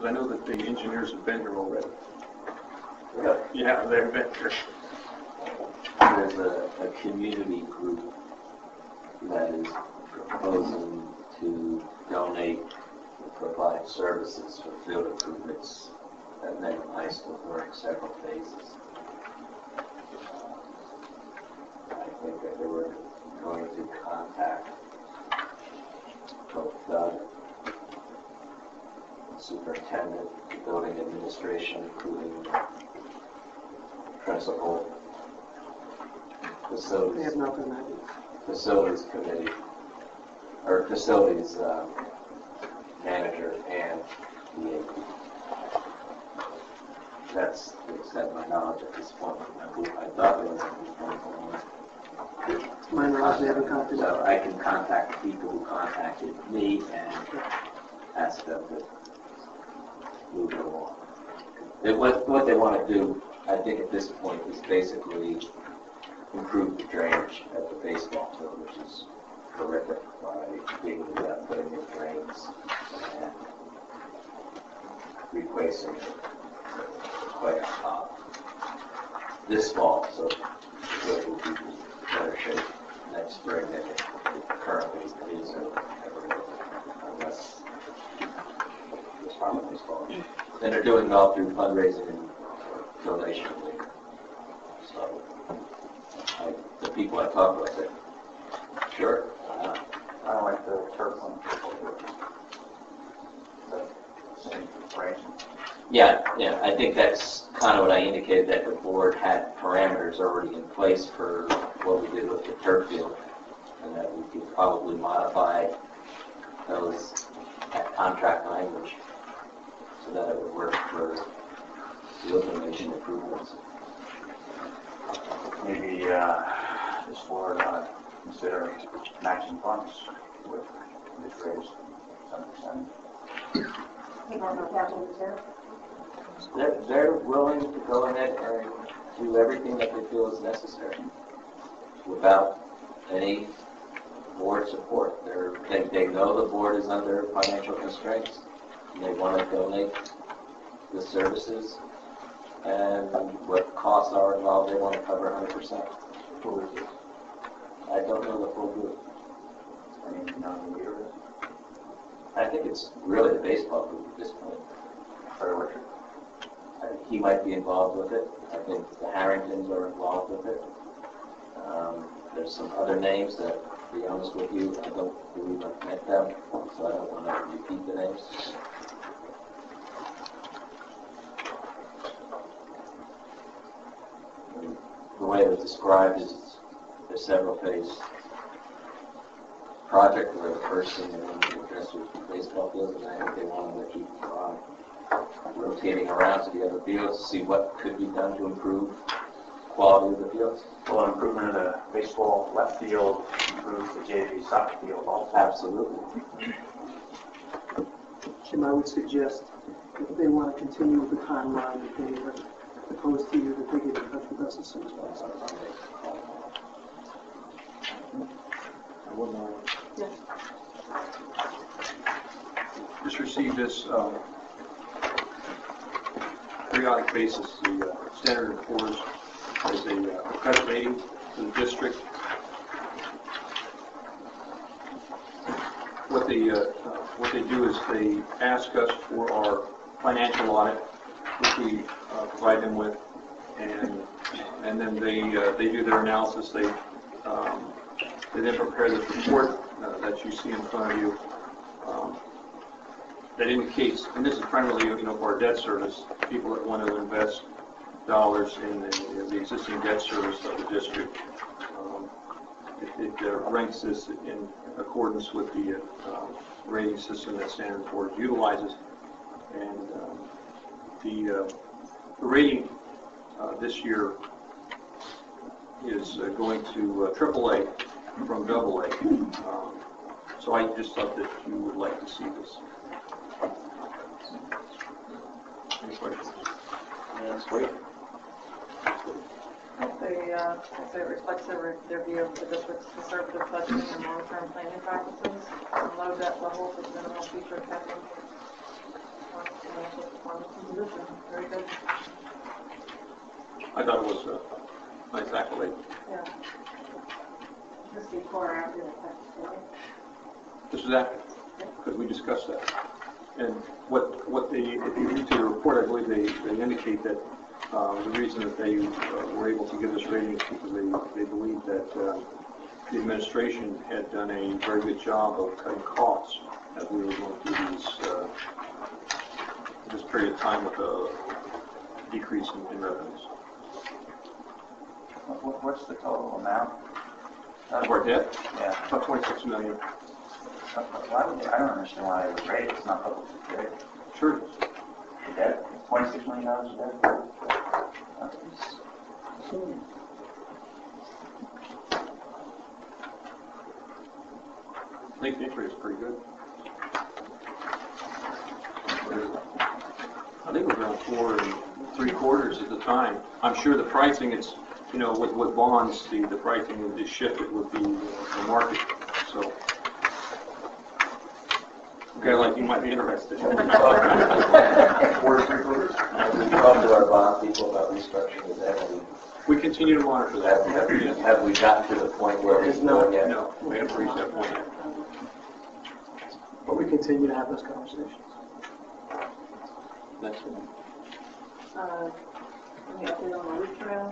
I know that the engineers have been here already. Really? Yeah, they've been here. There's a community group that is proposing to donate and provide services for field improvements at Mendham High School during several phases. I think that they were going to contact both Doug, the superintendent, the building administration, including principal, facilities. They have not done that yet. Facilities committee, or facilities manager and the AP. That's the extent of my knowledge at this point. I thought there was at this point. To my knowledge, they haven't contacted. So I can contact people who contacted me and ask them to move it along. What they want to do, I think at this point, is basically improve the drainage at the baseball field, which is horrific, by digging it up, putting in drains, and replacing it quite on top this fall, so it will be in better shape next spring than it currently is, unless this farm baseball. And they're doing it all through fundraising and donation. So the people I talked with said, sure. I don't like the turf one. The same range. Yeah, I think that's kind of what I indicated, that the board had parameters already in place for what we did with the turf field, and that we could probably modify those at contract language so that it would work for field donation improvements. Maybe this board consider matching funds with this raise 7%. They're willing to go ahead and do everything that they feel is necessary without any board support. They know the board is under financial constraints, and they want to donate the services, and what costs are involved, they want to cover 100%. Who is this? I don't know the full group. I mean, you know the leader is? I think it's really the baseball group at this point. Fred Richard? He might be involved with it. I think the Harringtons are involved with it. There's some other names that, to be honest with you, I don't believe I've met them, so I don't want to repeat the names. The way it was described is a several phase project where the first thing they wanted to address was the baseball field, and I think they wanted to keep rotating around to the other fields to see what could be done to improve quality of the fields. Well, improvement of the baseball left field improves the JV soccer field also. Absolutely. Jim, I would suggest if they want to continue with the timeline that they have proposed to you, that they get in touch with us as soon as possible. I wouldn't mind. Yes. Just received this periodic basis, the Standard & Poor's as a credit rating for the district. What they do is they ask us for our financial audit, which we provide them with, and then they do their analysis. They then prepare this report that you see in front of you that indicates, and this is primarily for our debt service, people that want to invest dollars in the existing debt service of the district. It ranks this in accordance with the rating system that Standard & Poor's utilizes, and the rating this year is going to AAA from AA. So I just thought that you would like to see this. Any questions? That's great. If it reflects their view of the district's conservative budgeting and long-term planning practices, low debt levels with minimal future capital. financial performance and position. Very good. I thought it was a nice accolade. Yeah. This before or after the fact, right? This was after, because we discussed that. And what they, if you read to the report, I believe they indicate that the reason that they were able to give this rating is because they believe that the administration had done a very good job of cutting costs as we were going through this period of time with a decrease in revenues. What's the total amount? Of our debt, Yeah. about 26 million. Why would they, I don't understand why they would rate it. It's not public security. Sure. The debt, $26 million of debt? I think the increase is pretty good. I think it was around 4 3/4 at the time. I'm sure the pricing, it's, you know, with bonds, the pricing is shifted with the market. So, okay, like you might be interested. 4 3/4. We talked to our bond people about restructuring the debt. We continue to monitor that. Have we gotten to the point where we're not yet? No, we haven't reached that point yet. But we continue to have those conversations. Next one. Any update on the roof trail?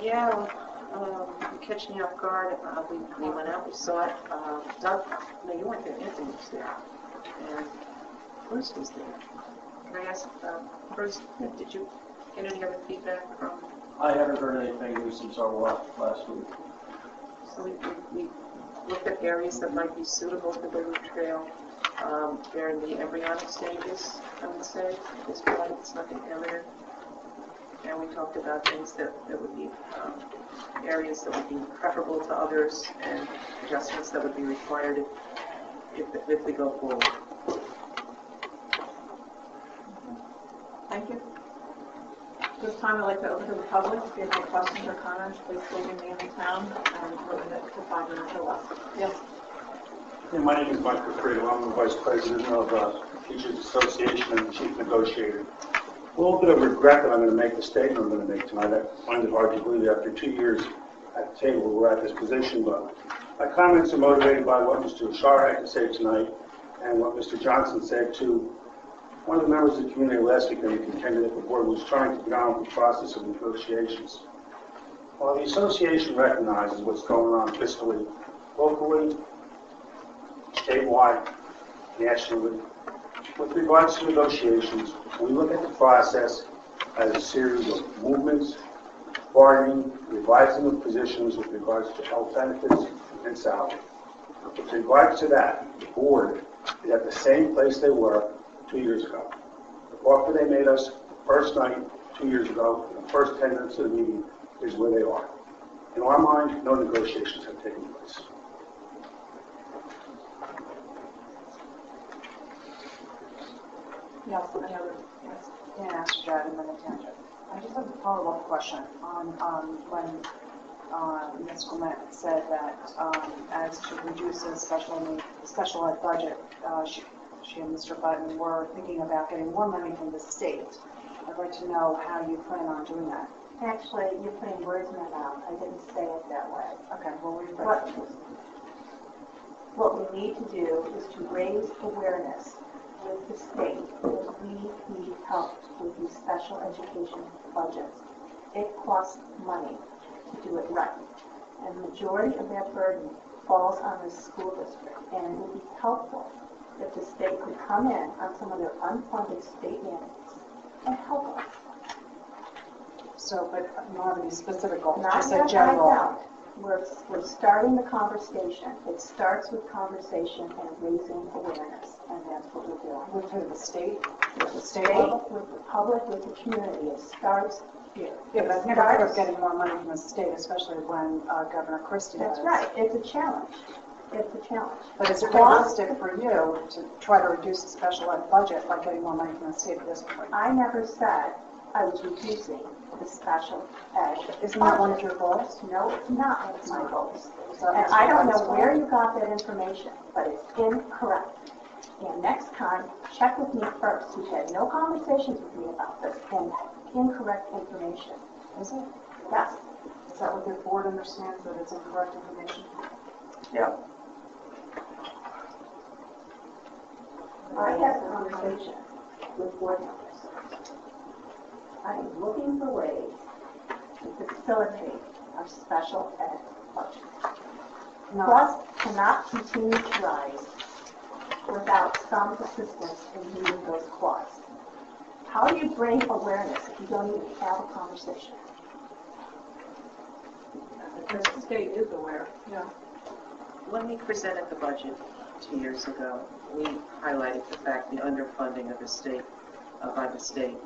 Yeah, catch me off guard. We went out, we saw it. Doug, no, you weren't there. Anthony was there. And Bruce was there. Can I ask, Bruce, did you get any other feedback from? I haven't heard anything new since our walk last week. So we looked at areas that might be suitable for the roof trail. They're in the embryonic stages, I would say. At this point, it's nothing imminent. And we talked about things that would be areas that would be preferable to others and adjustments that would be required if we go forward. Thank you. This time I'd like to open to the public. If you have any questions or comments, please state your name and town and limit it to 5 minutes or less. Yes. Yeah, my name is Michael Fredo. I'm the Vice President of Teachers Association and the Chief Negotiator. A little bit of regret that I'm going to make the statement I'm going to make tonight. I find it hard to believe after 2 years at the table we're at this position, but my comments are motivated by what Mr. Ashar had to say tonight and what Mr. Johnson said to one of the members of the community last week when he contended that the board was trying to get on with the process of negotiations. While the association recognizes what's going on fiscally, locally, statewide, nationally, with regards to negotiations, we look at the process as a series of movements, bargaining, revising of positions with regards to health benefits and salary. With regards to that, the board is at the same place they were 2 years ago. The offer they made us first night 2 years ago, the first 10 minutes of the meeting, is where they are. In our mind, no negotiations have taken place. Yes, any other? Yes. Dan Astrad in Mendham HS. I just have a follow-up question on when Ms. Clement said that as to reduce the special ed budget, she and Mr. Button were thinking about getting more money from the state. I'd like to know how you plan on doing that. Actually, you're putting words in my mouth. I didn't say it that way. Okay, well, rephrase it. What we need to do is to raise awareness with the state that we need help with these special education budgets. It costs money to do it right. And the majority of that burden falls on the school district. And it would be helpful if the state could come in on some of their unfunded state mandates and help us. So, but not any specific goals, Not just a that general. I doubt. We're starting the conversation. It starts with conversation and raising awareness, and that's what we're doing. With who, the state? With the state, with the public, with the community. It starts here. Yeah, but I've never heard of getting more money from the state, especially when Governor Christie That's has. right. It's a challenge. It's a challenge. But is it realistic for you to try to reduce the special ed budget by getting more money from the state at this point? I never said I was reducing the special ed. Isn't that one of your goals? No, it's not one of my goals. So And I don't know where you got that information, but it's incorrect. And next time, check with me first. You've had no conversations with me about this and incorrect information. Is it? Yes. Is that what the board understands, that it's incorrect information? Yeah. I had a conversation with board members. I am looking for ways to facilitate our special ed budget. Costs cannot continue to rise without some assistance in meeting those costs. How do you bring awareness if you don't even have a conversation? The state is aware, yeah. When we presented the budget 2 years ago, we highlighted the fact, the underfunding of the state, by the state.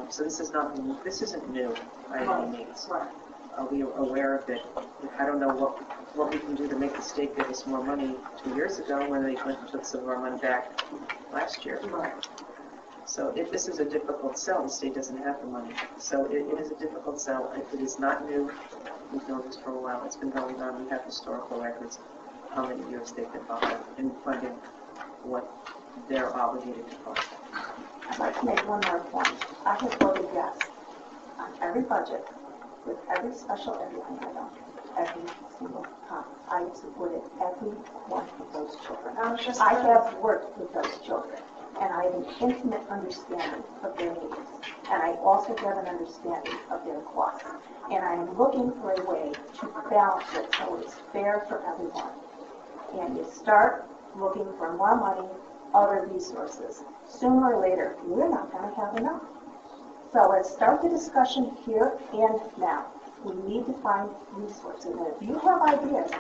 So this isn't new by any means. Right. We are aware of it. I don't know what we can do to make the state give us more money 2 years ago when they went and took some of our money back last year. Right. So if this is a difficult sell, the state doesn't have the money. So it is a difficult sell. It is not new. We've known this for a while. It's been going on. We have historical records of how many years they've been behind in funding what they're obligated to fund. I'd like to make one more point. I have voted yes on every budget with every special ed line item, every single time. I have supported every one of those children. I have worked with those children, and I have an intimate understanding of their needs, and I also have an understanding of their costs. And I am looking for a way to balance it so it's fair for everyone. And you start looking for more money, other resources. Sooner or later, we're not going to have enough. So let's start the discussion here and now. We need to find resources. And if you have ideas,